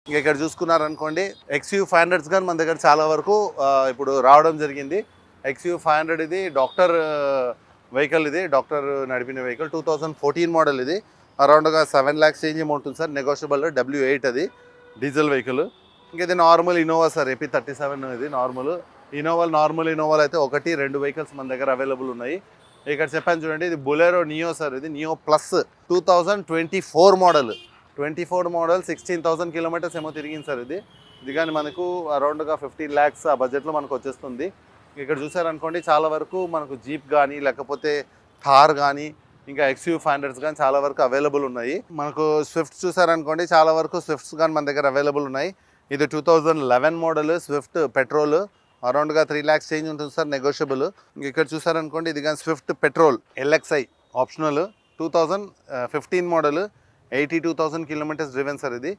ఇంకా ఇక్కడ చూసుకున్నారనుకోండి XU500 కానీ మన దగ్గర చాలా వరకు ఇప్పుడు రావడం జరిగింది. XU500 ఇది డాక్టర్ వెహికల్, ఇది డాక్టర్ నడిపిన వెహికల్. 2014 మోడల్. ఇది అరౌండ్గా 7 lakhs చేంజ్ అమౌంట్ ఉంది సార్. నెగోషియబుల్. W8 అది డీజిల్ వెహికల్. ఇంకా ఇది నార్మల్ ఇన్నోవా సార్. AP37 ఇది నార్మల్ ఇన్నోవాలు అయితే 1-2 వెహికల్స్ మన దగ్గర అవైలబుల్ ఉన్నాయి. ఇక్కడ చెప్పాను చూడండి, ఇది బొలెరో నియో సార్. ఇది నియో ప్లస్ 2024 మోడల్. 16,000 కిలోమీటర్స్ ఏమో తిరిగింది సార్. ఇది కానీ మనకు అరౌండ్గా 15 lakhs ఆ బడ్జెట్లో మనకు వచ్చేస్తుంది. ఇక్కడ చూసారనుకోండి చాలా వరకు మనకు జీప్ కానీ లేకపోతే థార్ కానీ ఇంకా XU500 కానీ చాలా వరకు అవైలబుల్ ఉన్నాయి. మనకు స్విఫ్ట్ చూసారనుకోండి చాలా వరకు స్విఫ్ట్స్ కానీ మన దగ్గర అవైలబుల్ ఉన్నాయి. ఇది 2011 మోడల్ స్విఫ్ట్ పెట్రోల్. అరౌండ్గా 3 lakhs చేంజ్ ఉంటుంది సార్, నెగోషియబుల్. ఇక్కడ చూసారనుకోండి ఇది కానీ Swift petrol LXI optional. 2015 model. 82,000 kilometres driven sir. ఇది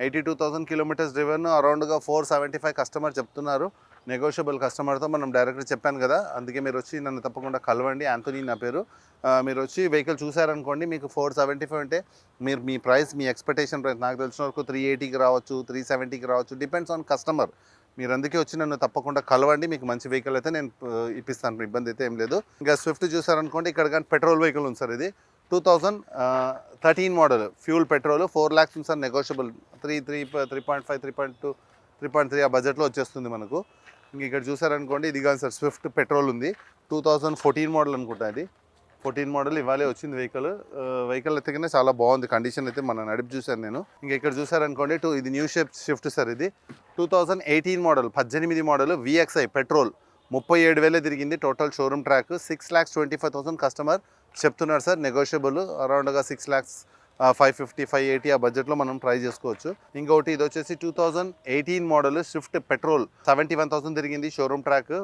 82,000 కిలోమీటర్స్ డ్రివెన్. అరౌండ్గా 475 కస్టమర్ చెప్తున్నారు. నెగోషియబుల్ కస్టమర్తో మనం డైరెక్ట్గా చెప్పాను కదా, అందుకే మీరు వచ్చి నన్ను తప్పకుండా కలవండి. యాంథోనీ నా పేరు. మీరు వచ్చి వెహికల్ చూసారనుకోండి, మీకు 475 అంటే మీరు మీ ప్రైస్, మీ ఎక్స్పెక్టేషన్ ప్రైస్ నాకు తెలిసిన వరకు 380కి రావచ్చు, 370కి రావచ్చు, డిపెండ్స్ ఆన్ కస్టమర్. మీరు అందుకే వచ్చి నన్ను తప్పకుండా కలవండి. మీకు మంచి వెహికల్ అయితే నేను ఇప్పిస్తాను, ఇబ్బంది అయితే ఏం లేదు. ఇంకా స్విఫ్ట్ చూసారనుకోండి ఇక్కడ కానీ పెట్రోల్ వెహికల్ ఉంది సార్. ఇది 2013 మోడల్ ఫ్యూల్ పెట్రోల్. 4 lakhs ఉంది సార్, నెగోషియబుల్. 3.5, 3.2, 3.3 ఆ బడ్జెట్లో వచ్చేస్తుంది మనకు. ఇంక ఇక్కడ చూసారనుకోండి ఇది కానీ సార్ స్విఫ్ట్ పెట్రోల్ ఉంది. 2014 మోడల్ అనుకుంటా. ఇది 14 మోడల్ ఇవాళే వచ్చింది వెహికల్. వెహికల్ అయితే కన్నా చాలా బాగుంది, కండిషన్ అయితే మన నడిపి చూశాను నేను. ఇంకా ఇక్కడ చూసారనుకోండి ఇది న్యూ షేప్ షిఫ్ట్ సార్. ఇది 2018 మోడల్ 18 మోడల్ VXI పెట్రోల్. 37,000 తిరిగింది. Total showroom track. 6,25,000 కస్టమర్ చెప్తున్నారు సార్, నెగోషియబుల్. అరౌండ్గా 6 lakhs 550, 580 ఆ బడ్జెట్లో మనం ట్రై చేసుకోవచ్చు. ఇంకొకటి ఇది వచ్చేసి 2018 మోడల్ స్విఫ్ట్ పెట్రోల్. 71,000 తిరిగింది. Showroom track.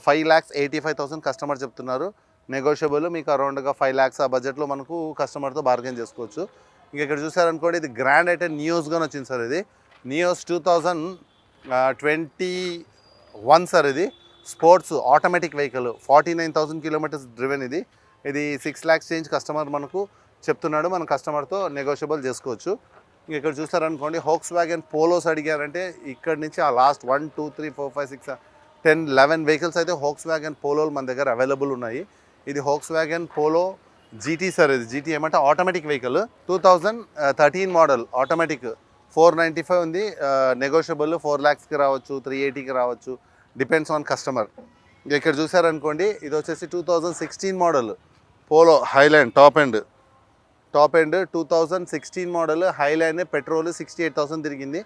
5,85,000 కస్టమర్ చెప్తున్నారు, నెగోషియబుల్. మీకు అరౌండ్గా 5 lakhs ఆ బడ్జెట్లో మనకు కస్టమర్తో బార్గెన్ చేసుకోవచ్చు. ఇంకా ఇక్కడ చూసారనుకోండి ఇది గ్రాండ్ ఐటెన్ నియోస్ గాని వచ్చింది సార్. ఇది నియోస్ 2021 సార్. ఇది sports automatic vehicle. 49,000 kilometres driven. ఇది 6 lakhs చేంజ్ కస్టమర్ మనకు చెప్తున్నాడు. మన కస్టమర్తో నెగోషియబుల్ చేసుకోవచ్చు. ఇక్కడ చూసారనుకోండి హోక్స్ వ్యాగన్ పోలోస్ అడిగారంటే ఇక్కడ నుంచి ఆ లాస్ట్ 1, 2, 3, 4, 5, 6, 10, 11 వెహికల్స్ అయితే హోక్స్ వ్యాగన్ పోలోలు మన దగ్గర అవైలబుల్ ఉన్నాయి. ఇది hoax wagon polo GT sir. ఇది GT ఏమంటే ఆటోమేటిక్ వెహికల్. 2013 model automatic. 495 ఉంది, నెగోషియబుల్. 4 lakhsకి రావచ్చు, 380కి రావచ్చు, డిపెండ్స్ ఆన్ కస్టమర్. ఇక్కడ చూసారనుకోండి ఇది వచ్చేసి 2016 model polo Highland top end 2016 model Highland petrol. 68,000 తిరిగింది.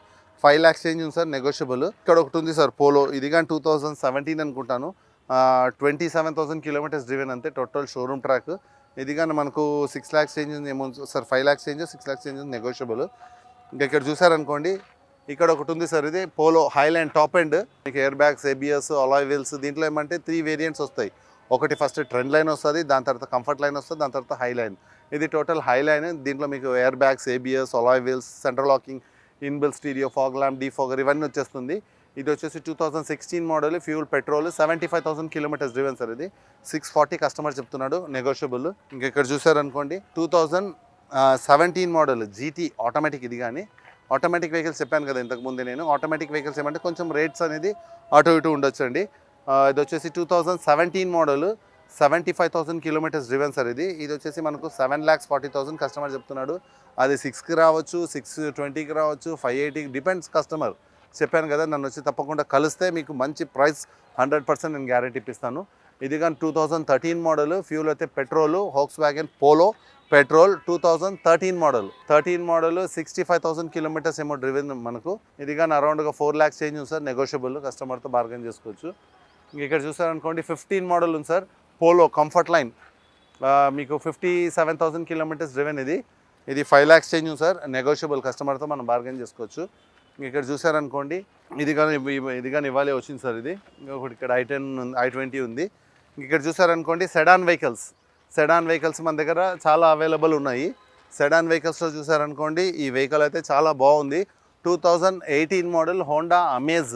5 lakhs చేంజ్ ఉంది సార్, నెగోషియబుల్. ఇక్కడ ఒకటి ఉంది సార్ పోలో. ఇది కానీ 2017 అనుకుంటాను. 27,000 కిలోమీటర్స్ డ్రివెన్ అంతే. Total showroom track. ఇది కానీ మనకు 6 lakhs చేంజ్ ఉంది ఏమో sir. 5 lakhs change, 6 lakhs change ఉంది, నెగోషియబుల్. ఇంకా ఇక్కడ చూసారనుకోండి ఇక్కడ ఒకటి ఉంది సార్. ఇది పోలో హైలాండ్ టాప్ ఎండ్. మీకు air bags, ABS, alloy wheels. దీంట్లో ఏమంటే 3 వేరియంట్స్ వస్తాయి. ఒకటి ఫస్ట్ ట్రెండ్ లైన్ వస్తుంది, దాని తర్వాత కంఫర్ట్ లైన్ వస్తుంది, దాని తర్వాత హై లైన్. ఇది టోటల్ హై లైన్. దీంట్లో మీకు air bags, ABS, alloy wheels, central locking, inbuilt stereo, fog lamp, defogger ఇవన్నీ వచ్చేస్తుంది. ఇది వచ్చేసి 2016 model fuel petrol. 75,000 kilometres driven sir. ఇది 640 కస్టమర్ చెప్తున్నాడు, నెగోషియబుల్. ఇంకా ఇక్కడ చూసారనుకోండి 2017 మోడల్ GT ఆటోమేటిక్. ఇది కానీ ఆటోమేటిక్ వెహికల్స్ చెప్పాను కదా ఇంతకుముందే నేను. ఆటోమేటిక్ వెహికల్స్ ఏమంటే కొంచెం రేట్స్ అనేది అటు ఇటు ఉండొచ్చు అండి. ఇది వచ్చేసి 2017 మోడల్ 75,000 కిలోమీటర్స్ డ్రివెన్ సార్. ఇది వచ్చేసి మనకు 7,40,000 కస్టమర్ చెప్తున్నాడు. అది 6కి రావచ్చు, 620కి రావచ్చు, 580కి, డిపెండ్స్ కస్టమర్. చెప్పాను కదా, నన్ను వచ్చి తప్పకుండా కలిస్తే మీకు మంచి ప్రైస్ 100% నేను గ్యారెంటీ ఇప్పిస్తాను. ఇది కానీ 2013 మోడల్ ఫ్యూల్ అయితే petrol. Hoax wagon polo petrol 2013 model 65,000 kilometres ఏమో డ్రివెన్ మనకు. ఇది కానీ అరౌండ్గా 4 lakhs చేంజ్ ఉంది సార్, నెగోషియబుల్. కస్టమర్తో బార్గెన్ చేసుకోవచ్చు. ఇక్కడ చూసారనుకోండి 15 మోడల్ ఉంది సార్ పోలో కంఫర్ట్ లైన్. మీకు 57,000 కిలోమీటర్స్ డ్రివెన్. ఇది 5 lakhs చేంజ్ ఉంది సార్, నెగోషియబుల్. కస్టమర్తో మనం బార్గెన్ చేసుకోవచ్చు. ఇక్కడ చూసారనుకోండి ఇది కానీ ఇవాళే వచ్చింది సార్. ఇది ఇంకొకటి ఇక్కడ I10 I20 ఉంది. ఇక్కడ చూసారనుకోండి సెడాన్ వెహికల్స్ మన దగ్గర చాలా అవైలబుల్ ఉన్నాయి. సెడాన్ వెహికల్స్లో చూసారనుకోండి ఈ వెహికల్ అయితే చాలా బాగుంది. 2018 మోడల్ హోండా అమేజ్.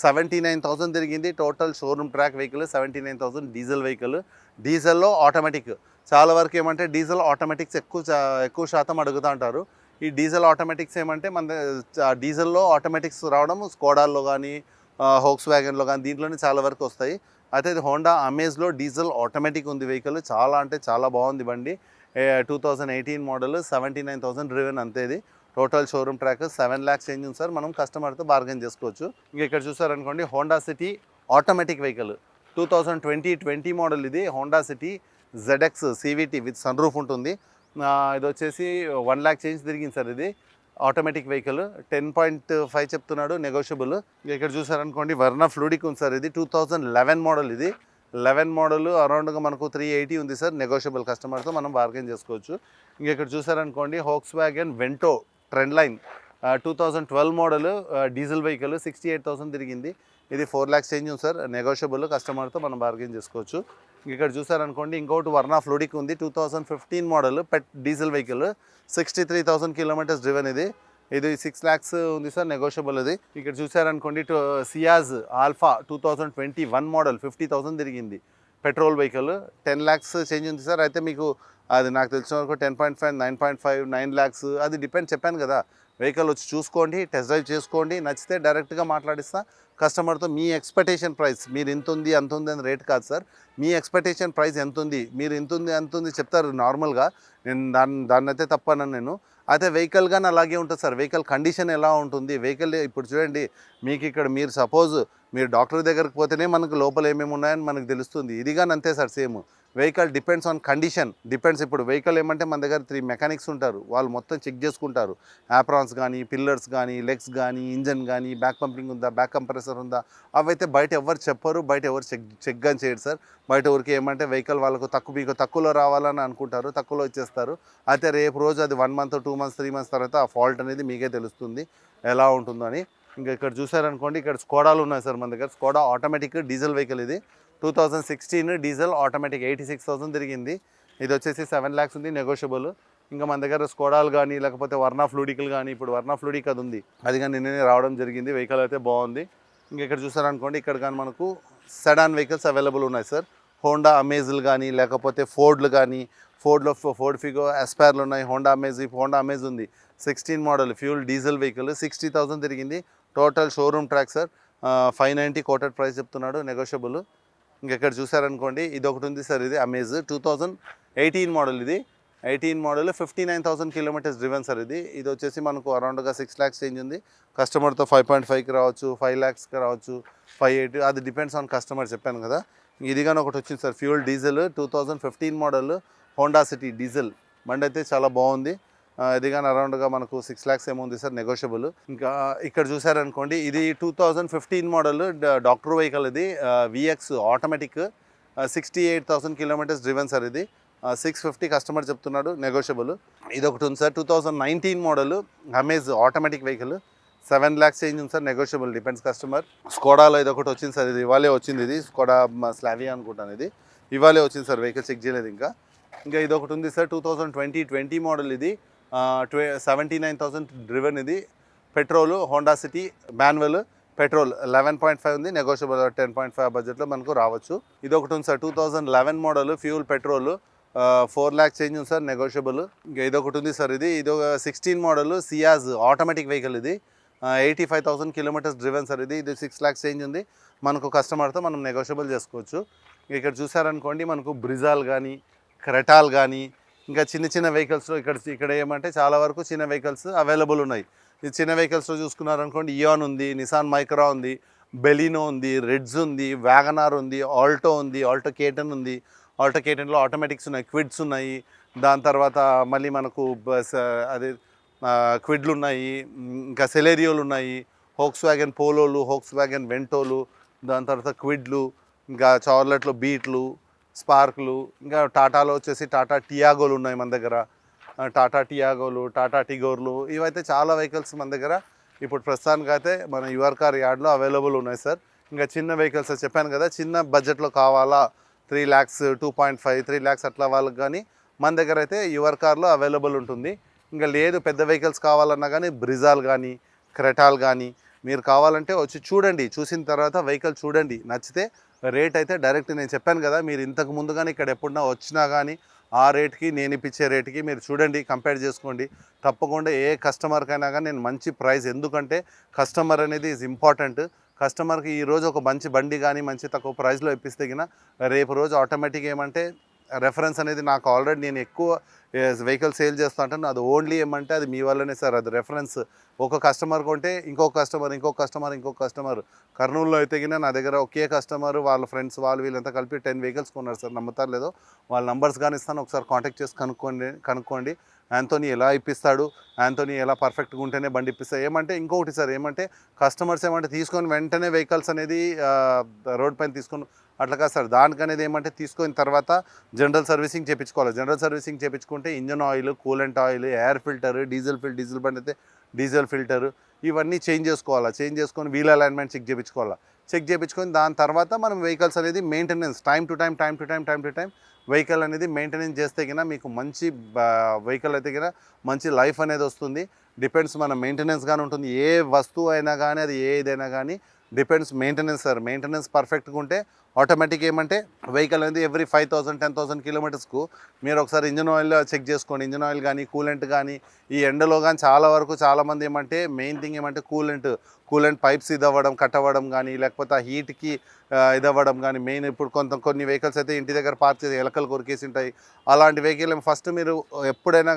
79,000 తిరిగింది. Total showroom track vehicle. 79,000 diesel vehicle. డీజిల్లో ఆటోమేటిక్. చాలా వరకు ఏమంటే డీజిల్ ఆటోమేటిక్స్ ఎక్కువ శాతం అడుగుతూ ఉంటారు. ఈ డీజిల్ ఆటోమేటిక్స్ ఏమంటే మన డీజిల్లో ఆటోమేటిక్స్ రావడం స్కోడాల్లో కానీ హోక్స్ వ్యాగన్లో కానీ దీంట్లోనే చాలా వరకు వస్తాయి. అయితే ఇది హోండా అమేజ్లో డీజిల్ ఆటోమేటిక్ ఉంది వెహికల్. చాలా అంటే చాలా బాగుంది బండి. 2018 మోడల్, 79,000 డ్రివెన్ అంతే. ఇది total showroom track 7 lakhs change ఉంది సార్. మనం కస్టమర్తో బార్గెన్ చేసుకోవచ్చు. ఇంకా ఇక్కడ చూసారనుకోండి Honda City automatic vehicle 2020 model. ఇది Honda City ZX CVT with sunroof ఉంటుంది. ఇది వచ్చేసి 1 lakh చేంజ్ తిరిగింది సార్. ఇది ఆటోమేటిక్ వెహికల్ 10.5 చెప్తున్నాడు, నెగోషియబుల్. ఇక్కడ చూసారనుకోండి వర్నా ఫ్లూడిక్ ఉంది సార్. ఇది 2011 మోడల్. ఇది 11 మోడల్ అరౌండ్గా మనకు 380 ఉంది సార్. నెగోషియబుల్, కస్టమర్తో మనం బార్గెన్ చేసుకోవచ్చు. ఇంకా ఇక్కడ చూసారనుకోండి Volkswagen Vento Trendline 2012 model diesel vehicle 68,000 తిరిగింది. ఇది 4 lakhs చేంజ్ ఉంది సార్. నెగోషియబుల్, కస్టమర్తో మనం బార్గెన్ చేసుకోవచ్చు. ఇక్కడ చూసారనుకోండి ఇంకోటి వర్నా ఫ్లూడిక్ ఉంది 2015 మోడల్ పెట్ డీజిల్ వెహికల్ 63,000 కిలోమీటర్స్ డ్రివెన్. ఇది 6 lakhs ఉంది సార్. నెగోషియబుల్. ఇది ఇక్కడ చూసారనుకోండి సియాజ్ ఆల్ఫా 2021 మోడల్ 50,000 తిరిగింది. పెట్రోల్ వెహికల్ 10 lakhs చేంజ్ ఉంది సార్. అయితే మీకు అది నాకు తెలిసిన వరకు 10.5, 9.5, 9 lakhs అది డిపెండ్. చెప్పాను కదా, వెహికల్ వచ్చి చూసుకోండి, టెస్ట్ డ్రైవ్ చేసుకోండి, నచ్చితే డైరెక్ట్గా మాట్లాడిస్తా కస్టమర్తో. మీ ఎక్స్పెక్టేషన్ ప్రైస్ మీరు ఇంత ఉంది అంత ఉంది అని రేట్ కాదు సార్. మీ ఎక్స్పెక్టేషన్ ప్రైస్ ఎంత ఉంది, మీరు ఇంత ఉంది అంత ఉంది చెప్తారు నార్మల్గా. నేను దాన్ని అయితే తప్పనను నేను. అయితే వెహికల్ కానీ అలాగే ఉంటుంది సార్. వెహికల్ కండిషన్ ఎలా ఉంటుంది, వెహికల్ ఇప్పుడు చూడండి మీకు ఇక్కడ మీరు సపోజ్ మీరు డాక్టర్ దగ్గరికి పోతేనే మనకు లోపల ఏమేమి ఉన్నాయని మనకు తెలుస్తుంది. ఇది కానీ అంతే sir, same. Vehicle depends on condition, depends. ఇప్పుడు వెహికల్ ఏమంటే మన దగ్గర 3 మెకానిక్స్ ఉంటారు, వాళ్ళు మొత్తం చెక్ చేసుకుంటారు. యాప్రాన్స్ కానీ, పిల్లర్స్ కానీ, లెగ్స్ కానీ, ఇంజన్ కానీ, బ్యాక్ పంపింగ్ ఉందా, బ్యాక్ కంప్రెసర్ ఉందా, అవైతే బయట ఎవరు చెప్పరు, బయట ఎవరు చెక్ కానీ చేయరు సార్. బయట ఊరికి ఏమంటే వెహికల్ వాళ్ళకు మీకు తక్కువలో రావాలని అనుకుంటారు, తక్కువలో ఇచ్చేస్తారు. అయితే రేపు రోజు అది 1 month, 2 months, 3 months తర్వాత ఆ ఫాల్ట్ అనేది మీకే తెలుస్తుంది ఎలా ఉంటుందని. ఇంకా ఇక్కడ చూసారనుకోండి ఇక్కడ స్కోడాలు ఉన్నాయి సార్ మన దగ్గర. Skoda automatic diesel vehicle. ఇది 2016 డీజిల్ ఆటోమేటిక్ 86,000 తిరిగింది. ఇది వచ్చేసి 7 lakhs ఉంది, నెగోషియబుల్. ఇంకా మన దగ్గర స్కోడాలు కానీ లేకపోతే వర్నా ఫ్లూడికల్ కానీ, ఇప్పుడు వర్నా ఫ్లూడిక్ అది ఉంది, అది కానీ నిన్ననే రావడం జరిగింది. వెహికల్ అయితే బాగుంది. ఇంకా ఇక్కడ చూసారనుకోండి ఇక్కడ కానీ మనకు సెడాన్ వెహికల్స్ అవైలబుల్ ఉన్నాయి సార్. హోండా అమేజ్లు కానీ లేకపోతే ఫోర్డ్లు కానీ, ఫోర్డ్ ఫిగో ఎస్పైర్లు ఉన్నాయి. హోండా అమేజ్ ఉంది 16 మోడల్ ఫ్యూల్ డీజిల్ వెహికల్ 60,000 తిరిగింది. Total showroom track sir. 590 coated price చెప్తున్నాడు, నెగోషియబుల్. ఇంకెక్కడ చూసారనుకోండి ఇది ఒకటి ఉంది సార్. ఇది అమేజ్ 2018 మోడల్. ఇది 18 మోడల్ 59,000 కిలోమీటర్స్ డ్రివెన్ సార్. ఇది వచ్చేసి మనకు అరౌండ్గా 6 lakhs చేంజ్ ఉంది. కస్టమర్తో 5.5కి రావచ్చు, 5 lakhsకి రావచ్చు, 5.8, అది డిపెండ్స్ ఆన్ కస్టమర్. చెప్పాను కదా. ఇది కానీ ఒకటి వచ్చింది sir fuel diesel 2015 model Honda city diesel బండి అయితే చాలా బాగుంది. ఇది కానీ అరౌండ్గా మనకు 6 lakhs ఏమో ఉంది సార్, నెగోషియబుల్. ఇంకా ఇక్కడ చూసారనుకోండి ఇది 2015 మోడల్ డాక్టర్ వెహికల్. ఇది VX automatic 68,000 kilometres driven sir. ఇది 650 కస్టమర్ చెప్తున్నాడు, నెగోషియబుల్. ఇది ఒకటి ఉంది sir 2019 model amaze automatic vehicle 7 lakhs change ఉంది సార్, నెగోషియబుల్, డిపెండ్స్ కస్టమర్. స్కోడాలో ఇది ఒకటి వచ్చింది సార్. ఇది ఇవాళే వచ్చింది. ఇది స్కోడా స్లావియా అనుకుంటాను. ఇది ఇవాళే వచ్చింది సార్, వెహికల్ చెక్ చేయలేదు ఇంకా. ఇది ఒకటి ఉంది సార్ 2020 మోడల్. ఇది 79,000 డ్రివెన్. ఇది petrol Honda city manual petrol 11.5 ఉంది, నెగోషియబుల్ 10.5 బడ్జెట్లో మనకు రావచ్చు. ఇది ఒకటి ఉంది sir 2011 model fuel petrol 4 lakhs change ఉంది సార్, నెగోషియబుల్. ఇంకా ఇది ఒకటి ఉంది సార్. ఇది 16 మోడల్ సియాజ్ ఆటోమేటిక్ వెహికల్. ఇది 85,000 కిలోమీటర్స్ డ్రివెన్ సార్. ఇది 6 lakhs చేంజ్ ఉంది. మనకు కస్టమర్తో మనం నెగోషియబుల్ చేసుకోవచ్చు. ఇక్కడ చూసారనుకోండి మనకు బ్రిజాల్ కానీ, క్రెటాల్ కానీ, ఇంకా చిన్న చిన్న వెహికల్స్లో ఇక్కడ ఏమంటే చాలా వరకు చిన్న వెహికల్స్ అవైలబుల్ ఉన్నాయి. ఈ చిన్న వెహికల్స్లో చూసుకున్నారనుకోండి ఇయాన్ ఉంది, నిసాన్ మైక్రా ఉంది, బెలినో ఉంది, రెడ్స్ ఉంది, వ్యాగనార్ ఉంది, ఆల్టో ఉంది, ఆల్టో కేటన్ ఉంది. ఆల్టో కేటన్లో ఆటోమేటిక్స్ ఉన్నాయి, క్విడ్స్ ఉన్నాయి. దాని తర్వాత మళ్ళీ మనకు అదే క్విడ్లు ఉన్నాయి, ఇంకా సెలేరియోలు ఉన్నాయి, హోక్స్ వ్యాగన్ పోలోలు, హోక్స్ వ్యాగన్ వెంటోలు, దాని తర్వాత క్విడ్లు, ఇంకా చార్లెట్లో బీట్లు, స్పార్క్లు, ఇంకా టాటాలో వచ్చేసి టాటా టియాగోలు ఉన్నాయి మన దగ్గర. టాటా టియాగోలు, టాటా టిగోర్లు, ఇవైతే చాలా వెహికల్స్ మన దగ్గర ఇప్పుడు ప్రస్తుతానికి అయితే మన యువర్ కార్ యార్డ్లో అవైలబుల్ ఉన్నాయి సార్. ఇంకా చిన్న వెహికల్స్ చెప్పాను కదా, చిన్న బడ్జెట్లో కావాలా 3 lakhs, 2.5, 3 lakhs అట్లా వాళ్ళకి కానీ మన దగ్గర అయితే యువర్ కార్లో అవైలబుల్ ఉంటుంది. ఇంకా లేదు పెద్ద వెహికల్స్ కావాలన్నా కానీ బ్రిజాల్ కానీ, క్రెటాల్ కానీ మీరు కావాలంటే వచ్చి చూడండి. చూసిన తర్వాత వెహికల్ చూడండి, నచ్చితే రేట్ అయితే డైరెక్ట్ నేను చెప్పాను కదా, మీరు ఇంతకు ముందు కానీ ఇక్కడ ఎప్పుడన్నా వచ్చినా కానీ ఆ రేట్కి నేను ఇప్పించే రేట్కి మీరు చూడండి, కంపేర్ చేసుకోండి. తప్పకుండా ఏ కస్టమర్కైనా కానీ నేను మంచి ప్రైస్, ఎందుకంటే కస్టమర్ అనేది ఈజ్ ఇంపార్టెంట్. కస్టమర్కి ఈరోజు ఒక మంచి బండి కానీ మంచి తక్కువ ప్రైస్లో ఇప్పిస్తే గిన రేపు రోజు ఆటోమేటిక్గా ఏమంటే రెఫరెన్స్ అనేది నాకు ఆల్రెడీ నేను ఎక్కువ వెహికల్ సేల్ చేస్తూ ఉంటాను. అది ఓన్లీ ఏమంటే అది మీ వల్లనే సార్. అది రెఫరెన్స్. ఒక కస్టమర్ కొంటే ఇంకొక కస్టమర్, ఇంకొక కస్టమర్, ఇంకొక కస్టమర్. కర్నూలులో అయితే గిన నా దగ్గర ఒకే కస్టమర్ వాళ్ళ ఫ్రెండ్స్ వాళ్ళు వీళ్ళంతా కలిపి 10 వెహికల్స్ కొన్నారు సార్. నమ్ముతారు లేదో, వాళ్ళ నంబర్స్ కానీ ఇస్తాను, ఒకసారి కాంటాక్ట్ చేసి కనుక్కోండి. యాంథోనీ ఎలా ఇప్పిస్తాడు, యాంథోనీ ఎలా పర్ఫెక్ట్గా ఉంటేనే బండి ఇప్పిస్తాడు. ఏమంటే ఇంకొకటి సార్, ఏమంటే కస్టమర్స్ ఏమంటే తీసుకొని వెంటనే వెహికల్స్ అనేది రోడ్ పైన తీసుకొని అట్లా కాదు సార్. దానికనేది ఏమంటే తీసుకున్న తర్వాత జనరల్ సర్వీసింగ్ చేయించుకోవాలి. జనరల్ సర్వీసింగ్ చేయించుకుంటే engine oil, coolant oil, air filter, diesel బండి అయితే డీజిల్ ఫిల్టర్, ఇవన్నీ చేంజ్ చేసుకోవాలా. చేంజ్ చేసుకొని వీల్ అలైన్మెంట్ చెక్ చేయించుకోవాలా. చెక్ చేయించుకొని దాని తర్వాత మనం వెహికల్స్ అనేది maintenance time to time vehicle అనేది మెయింటెనెన్స్ చేస్తే కినా మీకు మంచి వెహికల్ అయితే కినా మంచి లైఫ్ అనేది వస్తుంది. డిపెండ్స్ మన మెయింటెనెన్స్ కానీ ఉంటుంది. ఏ వస్తువు అయినా కానీ అది ఏదైనా కానీ డిపెండ్స్ మెయింటెనెన్స్ సార్. మెయింటెనెన్స్ పర్ఫెక్ట్గా ఉంటే ఆటోమేటిక్ ఏమంటే వెహికల్ అనేది ఎవ్రీ 5,000 10,000 కిలోమీటర్స్కు మీరు ఒకసారి ఇంజన్ ఆయిల్ చెక్ చేసుకోండి. ఇంజన్ ఆయిల్ కానీ కూలెంట్ కానీ ఈ ఎండలో కానీ చాలా వరకు చాలామంది ఏమంటే మెయిన్ థింగ్ ఏమంటే కూలెంట్ పైప్స్ ఇది అవ్వడం, కట్ అవ్వడం కానీ, లేకపోతే ఆ హీట్కి ఇది అవ్వడం కానీ మెయిన్. ఇప్పుడు కొన్ని వెహికల్స్ అయితే ఇంటి దగ్గర పార్క్ చేసి ఎలకలు కొరికేసి ఉంటాయి. అలాంటి వెహికల్ ఫస్ట్ మీరు ఎప్పుడైనా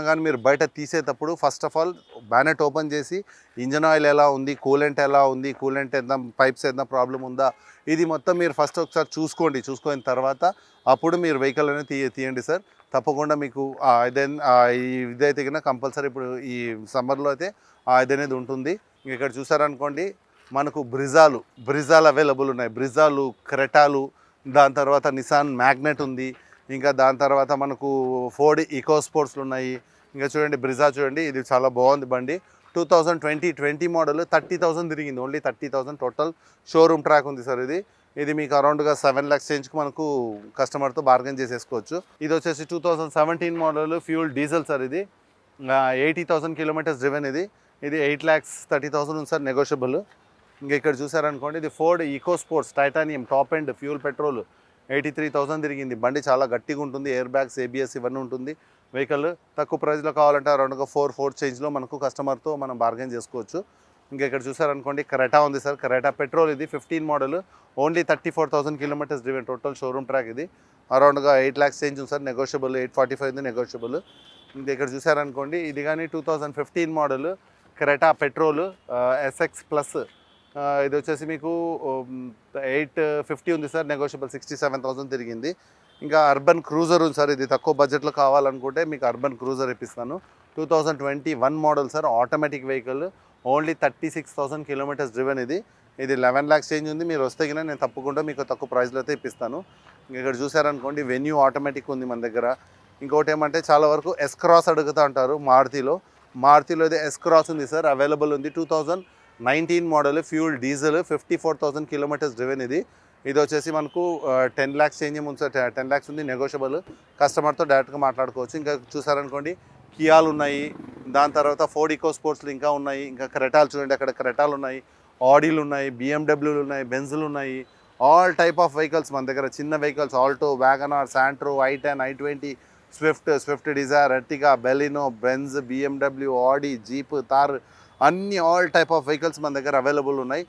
కానీ మీరు బయట తీసేటప్పుడు first of all bonnet open చేసి ఇంజన్ ఆయిల్ ఎలా ఉంది, కూలెంట్ ఎలా ఉంది, కూలెంట్ ఏదైనా పైప్స్ ఏదైనా ప్రాబ్లం ఉందా, ఇది మొత్తం మీరు ఫస్ట్ ఒకసారి చూసుకున్న తర్వాత అప్పుడు మీరు వెహికల్ అనేది తీయండి సార్. తప్పకుండా మీకు ఇదైతే కన్నా కంపల్సరీ ఇప్పుడు ఈ సమ్మర్లో అయితే ఇది అనేది ఉంటుంది. ఇక్కడ చూసారనుకోండి మనకు బ్రిజాలు అవైలబుల్ ఉన్నాయి. బ్రిజాలు, క్రెటాలు, దాని తర్వాత నిసాన్ మ్యాగ్నెట్ ఉంది. ఇంకా దాని తర్వాత మనకు ఫోర్డ్ ఈకో స్పోర్ట్స్లు ఉన్నాయి. ఇంకా చూడండి బ్రిజా చూడండి, ఇది చాలా బాగుంది బండి. 2020 మోడల్, 30,000 తిరిగింది. ఓన్లీ 30,000 టోటల్ షోరూమ్ ట్రాక్ ఉంది సార్. ఇది మీకు అరౌండ్గా 7 lakhs రేంజ్కి మనకు కస్టమర్తో బార్గెన్ చేసేసుకోవచ్చు. ఇది వచ్చేసి 2017 మోడల్ ఫ్యూల్ డీజిల్ సార్. ఇది 80,000 కిలోమీటర్స్ డ్రివెన్. ఇది 8,30,000 ఉంది సార్, నెగోషియబుల్. ఇంకా ఇక్కడ చూసారనుకోండి ఇది Ford Eco Sports titanium top end fuel petrol, 83,000 తిరిగింది. బండి చాలా గట్టిగా ఉంటుంది. ఎయిర్ బ్యాగ్స్, ABS ఇవన్నీ ఉంటుంది. వెహికల్ తక్కువ ప్రైస్లో కావాలంటే అరౌండ్గా 4 చేంజ్లో మనకు కస్టమర్తో మనం బార్గెన్ చేసుకోవచ్చు. ఇంకా ఇక్కడ చూసారనుకోండి క్రెటా ఉంది సార్. క్రెటా పెట్రోల్, ఇది 15 model, only 34,000 kilometres driven. Total showroom track. ఇది అరౌండ్గా 8 lakhs చేంజ్ ఉంది సార్, నెగోషియబుల్. 845 ఉంది, నెగోషియబుల్. ఇంకా ఇక్కడ చూసారనుకోండి ఇది కానీ 2015 model Creta petrol SX plus. ఇది వచ్చేసి మీకు 850 ఉంది సార్, నెగోషియబుల్. 67,000 తిరిగింది. ఇంకా అర్బన్ క్రూజర్ ఉంది సార్. ఇది తక్కువ బడ్జెట్లో కావాలనుకుంటే మీకు అర్బన్ క్రూజర్ ఇప్పిస్తాను. 2021 model sir, automatic vehicle, only 36,000 kilometres driven. ఇది 11 lakhs చేంజ్ ఉంది. మీరు వస్తే కినా నేను తప్పకుండా మీకు తక్కువ ప్రైస్లో అయితే ఇప్పిస్తాను. ఇక్కడ చూసారనుకోండి వెన్యూ ఆటోమేటిక్ ఉంది మన దగ్గర. ఇంకోటి ఏమంటే చాలా వరకు S క్రాస్ అడుగుతూ ఉంటారు. మారుతిలో ఇది S క్రాస్ ఉంది సార్, అవైలబుల్ ఉంది. 2019 model fuel diesel, 54,000 kilometres driven. ఇది వచ్చేసి మనకు 10 lakhs చేంజ్ ఉంది సార్. 10 lakhs ఉంది, నెగోషియబుల్. కస్టమర్తో డైరెక్ట్గా మాట్లాడుకోవచ్చు. ఇంకా చూసారనుకోండి కియాలు ఉన్నాయి. దాని తర్వాత ఫోర్డ్ ఈకో స్పోర్ట్స్లు ఇంకా ఉన్నాయి. ఇంకా క్రెటాలు చూడండి, అక్కడ క్రెటాలు ఉన్నాయి, ఆడీలు ఉన్నాయి, BMWలు ఉన్నాయి, బెంజ్లు ఉన్నాయి. ఆల్ టైప్ ఆఫ్ వెహికల్స్ మన దగ్గర. చిన్న vehicles Alto, Wagon R, Santro, i10, i20, Swift Dzire, Ertiga, Baleno, Benz, BMW, Audi, Jeep, Thar, అన్ని ఆల్ టైప్ ఆఫ్ వెహికల్స్ మన దగ్గర అవైలబుల్ ఉన్నాయి.